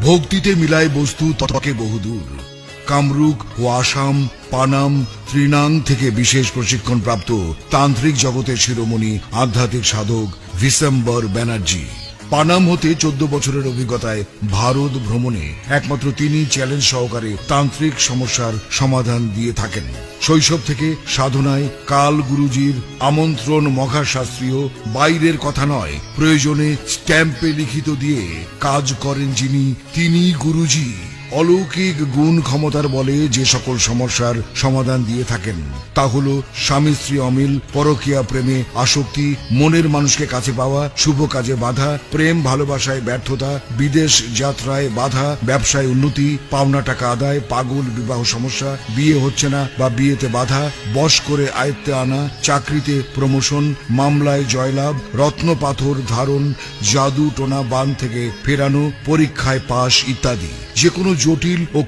ভক্তিতে মিলায় বস্তু ততকে বহুদূর। কামরূপ ও আসাম, পানাম, ত্রিনাং থেকে বিশেষ প্রশিক্ষণ প্রাপ্ত তান্ত্রিক জগতের শিরোমণি আধ্যাত্মিক সাধক ভিসেম্বর ব্যানার্জি। পানাম হতে 14 বছরের অভিজ্ঞতায় ভারত ভ্রমণে একমাত্র তিনি চ্যালেঞ্জ সহকারে তান্ত্রিক সমস্যার সমাধান দিয়ে থাকেন। শৈশব থেকে সাধনায় কাল গুরুজির আমন্ত্রণ মহাশাস্ত্রীয়, বাইরের কথা নয়, প্রয়োজনে স্ট্যাম্পে লিখিত দিয়ে কাজ করেন যিনি, তিনি গুরুজি। অলৌকিক গুণ ক্ষমতার বলে যে সকল সমস্যার সমাধান দিয়ে থাকেন তা হলো স্বামী স্ত্রী অমিল, পরকীয়া প্রেমে আসক্তি, মনের মানুষকে কাছে পাওয়া, শুভ কাজে বাধা, প্রেম ভালোবাসায় ব্যর্থতা, বিদেশ যাত্রায় বাধা, ব্যবসায় উন্নতি, পাওনা টাকা আদায়, পাগল বিবাহ সমস্যা, বিয়ে হচ্ছে না বা বিয়েতে বাধা, বশ করে আয়ত্তে আনা, চাকরিতে প্রমোশন, মামলায় জয়লাভ, রত্ন পাথর ধারণ, জাদু টোনা বান থেকে ফেরানো, পরীক্ষায় পাশ ইত্যাদি। যে কোনো জটিল ও